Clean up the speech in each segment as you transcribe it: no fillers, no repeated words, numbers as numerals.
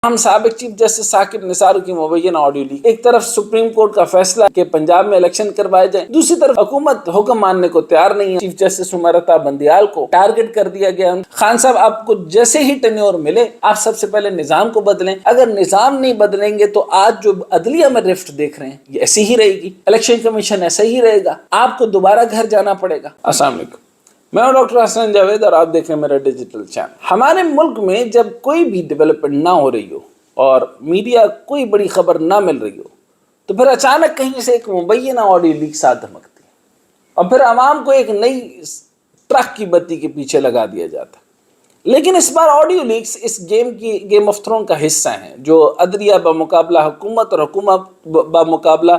ہم سابق chief justice Saqib Nisar کی مبینہ آڈیو لیک، ایک طرف سپریم کورٹ کا فیصلہ کہ پنجاب میں الیکشن کروائے جائیں، دوسری طرف حکومت حکم ماننے کو تیار نہیں ہے۔ چیف جسٹس عمر عطا بندیال کو ٹارگٹ کر دیا گیا۔ خان صاحب، آپ کو جیسے ہی ٹینیور ملے آپ سب سے پہلے نظام کو بدلیں۔ اگر نظام نہیں بدلیں گے تو آج جو عدلیہ میں رفٹ دیکھ رہے ہیں یہ ایسی ہی رہے گی، الیکشن کمیشن ایسا ہی رہے گا، آپ کو دوبارہ گھر جانا پڑے گا۔ السلام علیکم، میں ہوں ڈاکٹر حسن جاوید اور آپ دیکھ رہے ہیں میرا ڈیجیٹل چینل۔ ہمارے ملک میں جب کوئی بھی ڈیولپمنٹ نہ ہو رہی ہو اور میڈیا کوئی بڑی خبر نہ مل رہی ہو تو پھر اچانک کہیں سے ایک مبینہ آڈیو لیک ساتھ دھمکتی ہے اور پھر عوام کو ایک نئی ٹرک کی بتی کے پیچھے لگا دیا جاتا ہے۔ لیکن اس بار آڈیو لیکس اس گیم آف تھرون کا حصہ ہیں، جو عدلیہ بمقابلہ حکومت اور حکومت بمقابلہ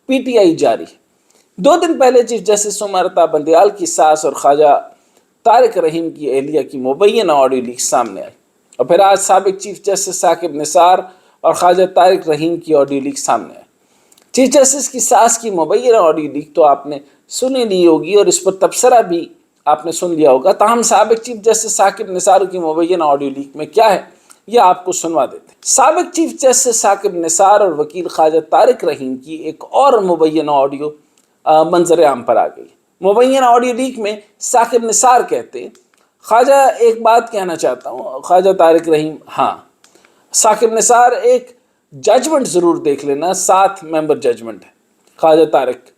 پی ٹی آئی جاری ہے۔ 2 دن پہلے چیف جسٹس عمر عطا بندیال کی ساس اور خواجہ طارق رحیم کی اہلیہ کی مبینہ آڈیو لیک سامنے آئی، اور پھر آج سابق چیف جسٹس ثاقب نثار اور خواجہ طارق رحیم کی آڈیو لیک سامنے آئی۔ چیف جسٹس کی ساس کی مبینہ آڈیو لیک تو آپ نے سنی لی ہوگی اور اس پر تبصرہ بھی آپ نے سن لیا ہوگا، تاہم سابق چیف جسٹس ثاقب نثار کی مبینہ آڈیو لیک میں کیا ہے یہ آپ کو سنوا دیتے ہیں۔ سابق چیف جسٹس ثاقب نثار اور وکیل خواجہ طارق رحیم کی ایک اور مبینہ آڈیو منظر عام پر آ گئی۔ مبینہ آڈیو لیک میں ثاقب نثار کہتے، خواجہ ایک بات کہنا چاہتا ہوں، خواجہ طارق رحیم، ہاں ثاقب نثار ایک ججمنٹ ضرور دیکھ لینا، 7 ممبر ججمنٹ ہے۔ خواجہ طارق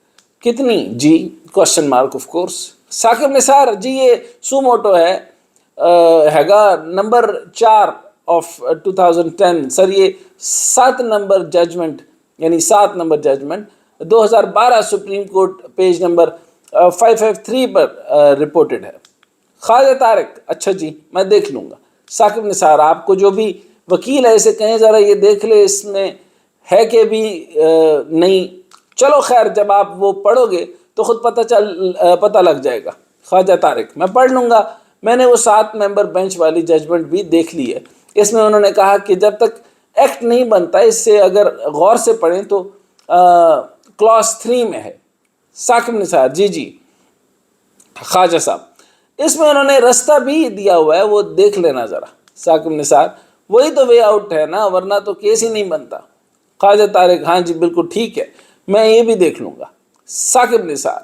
کتنی؟ جی question mark of course. Saqib Nisar ji یہ سو موٹو ہے گا نمبر 4 آف 2010 سر، یہ 7 نمبر ججمنٹ یعنی 7 number judgment 2012 supreme court page number 553 پر رپورٹڈ ہے۔ خواجہ طارق اچھا جی میں دیکھ لوں گا۔ ثاقب نثار آپ کو جو بھی وکیل ہے اسے کہیں ذرا یہ دیکھ لے اس میں ہے کہ بھی نہیں، چلو خیر جب آپ وہ پڑھو گے تو خود پتہ لگ جائے گا۔ خواجہ طارق میں پڑھ لوں گا، میں نے وہ 7 ممبر بینچ والی ججمنٹ بھی دیکھ لی ہے۔ اس میں انہوں نے کہا کہ جب تک ایکٹ نہیں بنتا، اس سے اگر غور سے پڑھیں تو کلاس 3 میں ہے۔ ثاقب نثار جی خواجہ صاحب اس میں انہوں نے رستہ بھی دیا ہوا ہے، وہ دیکھ لینا ذرا۔ ثاقب نثار وہی تو وے آؤٹ ہے نا، ورنہ تو کیس ہی نہیں بنتا۔ خواجہ طارق ہاں جی بالکل ٹھیک ہے، میں یہ بھی دیکھ لوں گا۔ ثاقب نثار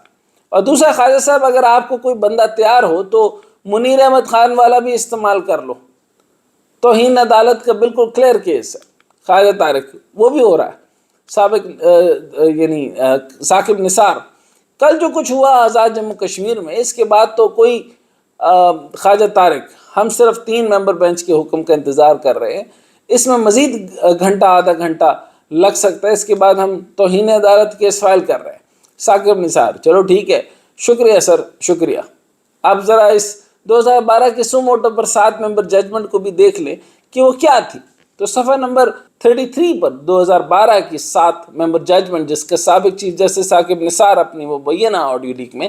اور دوسرا خواجہ صاحب اگر آپ کو کوئی بندہ تیار ہو تو منیر احمد خان والا بھی استعمال کر لو، توہین عدالت کا بالکل کلیئر کیس ہے۔ خواجہ طارق وہ بھی ہو رہا ہے۔ ثاقب نثار کل جو کچھ ہوا آزاد جموں کشمیر میں، اس کے بعد تو کوئی خواجہ طارق ہم صرف 3 ممبر بینچ کے حکم کا انتظار کر رہے ہیں، اس میں مزید گھنٹہ آدھا گھنٹہ لگ سکتا ہے، اس کے بعد ہم توہین عدالت کیس فائل کر رہے ہیں۔ ثاقب نثار چلو ٹھیک ہے، شکریہ سر شکریہ۔ اب ذرا اس 2012 کے سو موٹو پر 7 ممبر ججمنٹ کو بھی دیکھ لیں کہ وہ کیا تھی۔ تو صفحہ نمبر 33 پر 2012 کی 7 ممبر ججمنٹ جس کا سابق چیف جسٹس ثاقب نثار اپنی مبینہ آڈیو لیک میں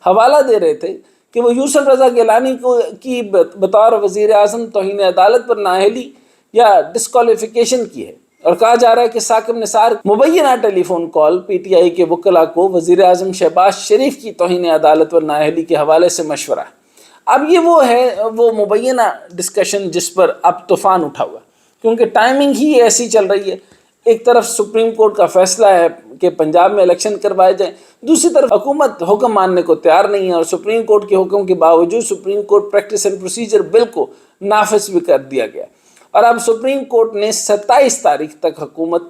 حوالہ دے رہے تھے کہ وہ یوسف رضا گیلانی کی بطور وزیر اعظم توہین عدالت پر نااہلی یا ڈسکوالیفیکیشن کی ہے، اور کہا جا رہا ہے کہ ثاقب نثار مبینہ ٹیلی phone call P T I کے وکلاء کو وزیر اعظم شہباز شریف کی توہین عدالت پر نااہلی کے حوالے سے مشورہ ہے۔ اب یہ وہ مبینہ ڈسکشن جس پر اب طوفان اٹھا ہوا، کیونکہ ٹائمنگ ہی ایسی چل رہی ہے۔ ایک طرف سپریم کورٹ کا فیصلہ ہے کہ پنجاب میں الیکشن کروائے جائیں، دوسری طرف حکومت حکم ماننے کو تیار نہیں ہے، اور سپریم کورٹ کے حکم کے باوجود Supreme Court practice and procedure bill کو نافذ بھی کر دیا گیا، اور اب سپریم کورٹ نے 27 تاریخ تک حکومت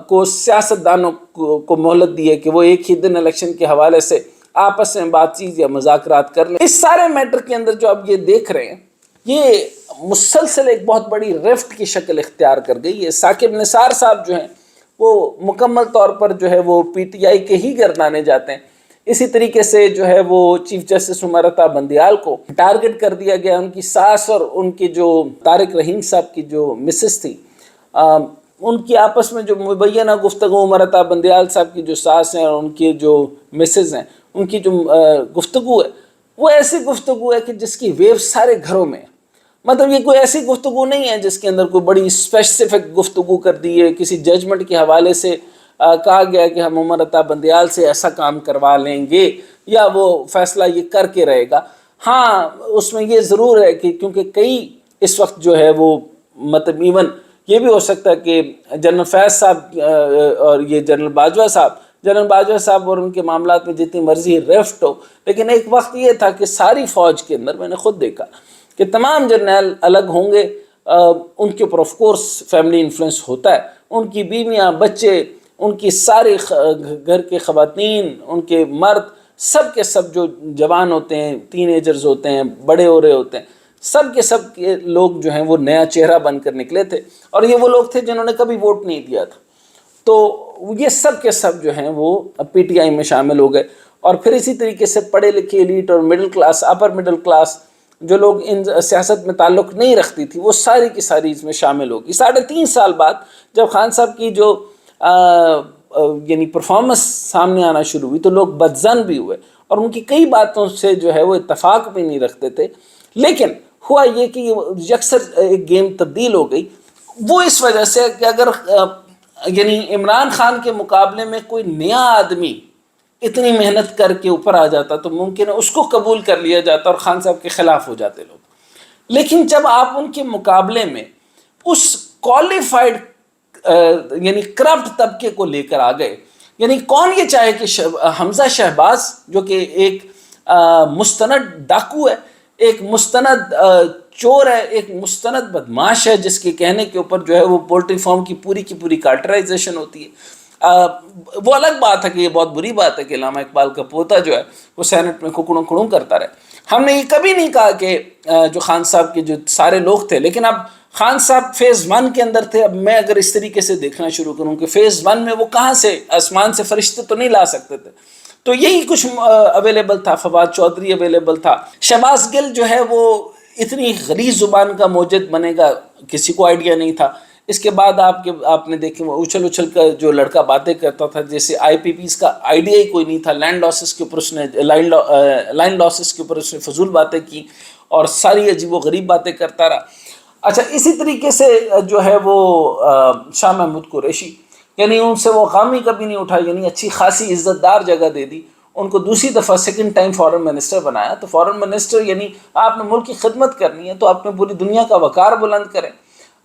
کو سیاستدانوں کو مہلت دی ہے کہ وہ ایک ہی دن الیکشن کے حوالے سے آپس میں بات چیت یا مذاکرات کر لیں۔ اس سارے میٹر کے اندر جو اب یہ دیکھ رہے ہیں یہ مسلسل ایک بہت بڑی ریفٹ کی شکل اختیار کر گئی ہے۔ ثاقب نثار صاحب جو ہیں وہ مکمل طور پر جو ہے وہ پی ٹی آئی کے ہی گردانے جاتے ہیں۔ اسی طریقے سے جو ہے وہ چیف جسٹس عمر عطا بندیال کو ٹارگٹ کر دیا گیا، ان کی ساس اور ان کی جو طارق رحیم صاحب کی جو مسز تھی، ان کی آپس میں جو مبینہ گفتگو، عمر عطا بندیال صاحب کی جو ساس ہیں اور ان کی جو مسز ہیں ان کی جو گفتگو ہے وہ ایسی گفتگو ہے کہ جس کی ویو سارے گھروں میں ہے۔ مطلب یہ کوئی ایسی گفتگو نہیں ہے جس کے اندر کوئی بڑی اسپیسیفک گفتگو کر دی ہے، کسی ججمنٹ کے حوالے سے کہا گیا کہ ہم عمر عطا بندیال سے ایسا کام کروا لیں گے یا وہ فیصلہ یہ کر کے رہے گا۔ ہاں اس میں یہ ضرور ہے کہ کیونکہ کئی اس وقت جو ہے وہ مطلب ایون یہ بھی ہو سکتا ہے کہ جنرل فیض صاحب اور یہ جنرل باجوہ صاحب اور ان کے معاملات میں جتنی مرضی ریفٹ ہو، لیکن ایک وقت یہ تھا کہ ساری فوج کے اندر میں نے خود دیکھا کہ تمام جرنیل الگ ہوں گے، ان کے اوپر آف کورس فیملی انفلوئنس ہوتا ہے، ان کی بیویاں، بچے، ان کی ساری گھر کے خواتین، ان کے مرد، سب کے سب جو جوان ہوتے ہیں، ٹین ایجرز ہوتے ہیں، بڑے ہو رہے ہوتے ہیں، سب کے لوگ جو ہیں وہ نیا چہرہ بن کر نکلے تھے، اور یہ وہ لوگ تھے جنہوں نے کبھی ووٹ نہیں دیا تھا۔ تو یہ سب کے سب جو ہیں وہ پی ٹی آئی میں شامل ہو گئے، اور پھر اسی طریقے سے پڑھے لکھے ایلیٹ اور middle class, upper middle class جو لوگ ان سیاست میں تعلق نہیں رکھتی تھی، وہ ساری کی ساری اس میں شامل ہوگی۔ 3.5 سال بعد جب خان صاحب کی جو یعنی پرفارمنس سامنے آنا شروع ہوئی تو لوگ بدظن بھی ہوئے، اور ان کی کئی باتوں سے جو ہے وہ اتفاق بھی نہیں رکھتے تھے، لیکن ہوا یہ کہ یہ یکسر ایک گیم تبدیل ہو گئی، وہ اس وجہ سے کہ اگر یعنی عمران خان کے مقابلے میں کوئی نیا آدمی اتنی محنت کر کے اوپر آ جاتا تو ممکن ہے اس کو قبول کر لیا جاتا اور خان صاحب کے خلاف ہو جاتے لوگ، لیکن جب آپ ان کے مقابلے میں اس کوالیفائڈ یعنی کرپٹ طبقے کو لے کر آ گئے، یعنی کون یہ چاہے کہ حمزہ شہباز جو کہ ایک مستند ڈاکو ہے، ایک مستند چور ہے، ایک مستند بدماش ہے، جس کے کہنے کے اوپر جو ہے وہ پولٹری فارم کی پوری کارٹرائزیشن ہوتی ہے۔ وہ الگ بات ہے کہ یہ بہت بری بات ہے کہ علامہ اقبال کا پوتا جو ہے وہ سینٹ میں کھکڑوں کھڑوں کرتا رہے۔ ہم نے یہ کبھی نہیں کہا کہ جو خان صاحب کے جو سارے لوگ تھے، لیکن اب خان صاحب فیز 1 کے اندر تھے، اب میں اگر اس طریقے سے دیکھنا شروع کروں کہ فیز 1 میں وہ کہاں سے آسمان سے فرشتے تو نہیں لا سکتے تھے، تو یہی کچھ اویلیبل تھا۔ فواد چودھری اویلیبل تھا، شہباز گل جو ہے وہ اتنی غلیظ زبان کا موجد بنے گا کسی کو آئیڈیا نہیں تھا۔ اس کے بعد آپ نے دیکھیں وہ اچھل کر جو لڑکا باتیں کرتا تھا، جیسے آئی پی پیز کا آئیڈیا ہی کوئی نہیں تھا، لینڈ لاسز کے اوپر اس نے لائن لاسز کے اوپر اس نے فضول باتیں کی اور ساری عجیب و غریب باتیں کرتا رہا۔ اچھا، اسی طریقے سے جو ہے وہ شاہ محمود قریشی، یعنی ان سے وہ غامی کبھی نہیں اٹھا، یعنی اچھی خاصی عزت دار جگہ دے دی، ان کو دوسری دفعہ سیکنڈ ٹائم فارن منسٹر بنایا۔ تو فارن منسٹر یعنی آپ نے ملک کی خدمت کرنی ہے تو آپ نے پوری دنیا کا وقار بلند کریں،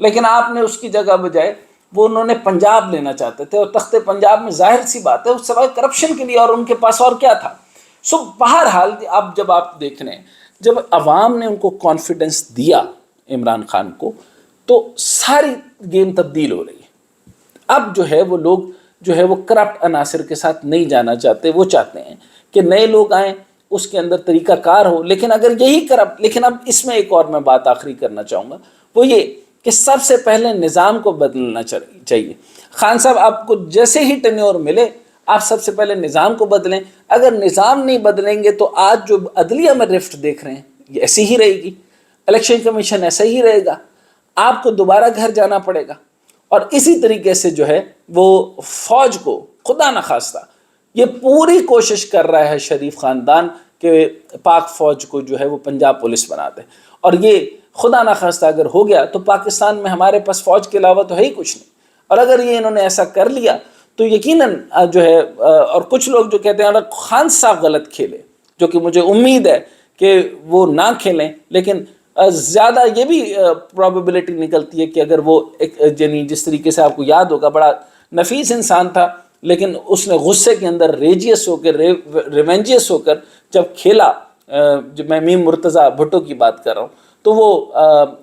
لیکن آپ نے اس کی جگہ بجائے وہ انہوں نے پنجاب لینا چاہتے تھے، اور تخت پنجاب میں ظاہر سی بات ہے اس سوائے کرپشن کے لیے اور ان کے پاس اور کیا تھا۔ بہرحال اب جب آپ دیکھ رہے ہیں، جب عوام نے ان کو کانفیڈنس دیا عمران خان کو، تو ساری گیم تبدیل ہو رہی ہے۔ اب جو ہے وہ لوگ جو ہے وہ کرپٹ عناصر کے ساتھ نہیں جانا چاہتے، وہ چاہتے ہیں کہ نئے لوگ آئیں، اس کے اندر طریقہ کار ہو، لیکن اگر یہی کرپٹ، لیکن اب اس میں ایک اور میں بات آخری کرنا چاہوں گا، وہ یہ کہ سب سے پہلے نظام کو بدلنا چاہیے۔ خان صاحب آپ کو جیسے ہی ٹینیور ملے، آپ سب سے پہلے نظام کو بدلیں۔ اگر نظام نہیں بدلیں گے تو آج جو عدلیہ میں رفٹ دیکھ رہے ہیں یہ ایسی ہی رہے گی، الیکشن کمیشن ایسا ہی رہے گا، آپ کو دوبارہ گھر جانا پڑے گا، اور اسی طریقے سے جو ہے وہ فوج کو خدا نخواستہ یہ پوری کوشش کر رہا ہے شریف خاندان کہ پاک فوج کو جو ہے وہ پنجاب پولیس بنا دے، اور یہ خدا نخواستہ اگر ہو گیا تو پاکستان میں ہمارے پاس فوج کے علاوہ تو ہے ہی کچھ نہیں، اور اگر یہ انہوں نے ایسا کر لیا تو یقیناً جو ہے، اور کچھ لوگ جو کہتے ہیں اگر خان صاحب غلط کھیلے، جو کہ مجھے امید ہے کہ وہ نہ کھیلیں، لیکن زیادہ یہ بھی پرابیبلٹی نکلتی ہے کہ اگر وہ یعنی جس طریقے سے آپ کو یاد ہوگا بڑا نفیس انسان تھا، لیکن اس نے غصے کے اندر ریجیس ہو کر ریونجیس ہو کر جب کھیلا، جب میں میم مرتضیٰ بھٹو کی بات کر رہا ہوں، تو وہ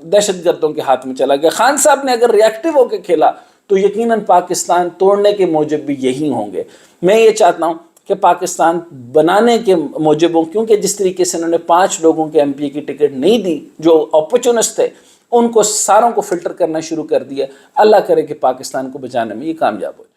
دہشت گردوں کے ہاتھ میں چلا گیا۔ خان صاحب نے اگر ریئیکٹیو ہو کے کھیلا تو یقیناً پاکستان توڑنے کے موجب بھی یہی ہوں گے۔ میں یہ چاہتا ہوں کہ پاکستان بنانے کے موجبوں، کیونکہ جس طریقے سے انہوں نے 5 لوگوں کے ایم پی کی ٹکٹ نہیں دی جو اپورچونسٹ تھے، ان کو ساروں کو فلٹر کرنا شروع کر دیا، اللہ کرے کہ پاکستان کو بچانے میں یہ کامیاب ہو جائے۔